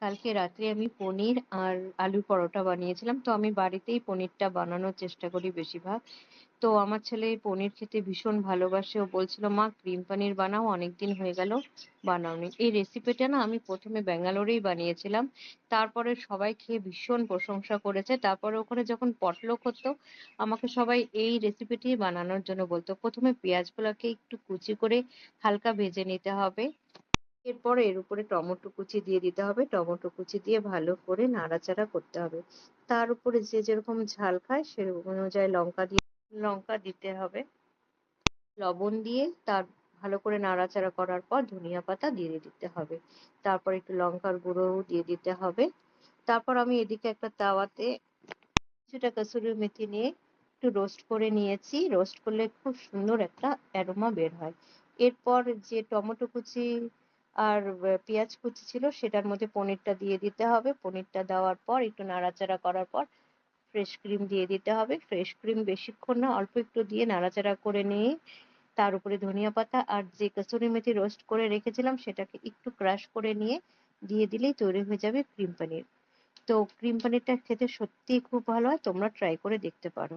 কালকে রাত্রে আমি পনির আর আলুর পরোটা বানিয়েছিলাম। তো আমি বাড়িতেই পনিরটা বানানোর চেষ্টা করি বেশিরভাগ। তো আমার ছেলে পনির খেতে ভীষণ ভালোবাসে। ও বলছিল, "মা ক্রিম পনির বানাও, অনেকদিন হয়ে গেল বানাওনি।" এই রেসিপিটা না আমি ১ম এ ব্যাঙ্গালোরেই বানিয়েছিলাম। তারপরে সবাই খেয়ে ভীষণ প্রশংসা করেছে। তারপরে ওখানে যখন পটলক হতো, আমাকে সবাই এই রেসিপিটি বানানোর জন্য বলত। ১ম এ পেঁয়াজগুলাকে একটু কুচি করে হালকা ভেজে নিতে হবে। এরপর এর উপরে টমেটো কুচি দিয়ে দিতে হবে। টমেটো কুচি দিয়ে ভালো করে নাড়াচাড়া করতে হবে। তার উপরে যে যেরকম ঝাল খায় সেরকম অনুযায়ী লঙ্কা দিতে হবে। লবণ দিয়ে তার ভালো করে নাড়াচাড়া করার পর ধনিয়া পাতা দিয়ে দিতে হবে। তারপর একটু লঙ্কার গুঁড়োও দিয়ে দিতে হবে। তারপর আমি এদিকে একটা তাওয়াতে কিছুটা কসুরি মেথি নিয়ে একটু রোস্ট করে নিয়েছি। রোস্ট করলে খুব সুন্দর একটা অ্যারোমা বের হয়। এরপর যে টমেটো কুচি আর পেঁয়াজ কুচি ছিল সেটার মধ্যে পনিরটা দিয়ে দিতে হবে। পনিরটা দেওয়ার পর একটু নাড়াচাড়া করার পর ফ্রেশ ক্রিম দিয়ে দিতে হবে। ফ্রেশ ক্রিম বেশিক্ষণ না, অল্প একটু দিয়ে নাড়াচাড়া করে নিয়ে তার উপরে ধনিয়া পাতা আর যে কসুরি মেথি রোস্ট করে রেখেছিলাম সেটাকে একটু ক্রাশ করে নিয়ে দিয়ে দিলেই তৈরি হয়ে যাবে ক্রিম পনির। তো ক্রিম পনিরটা খেতে সত্যিই খুব ভালো হয়। তোমরা ট্রাই করে দেখতে পারো।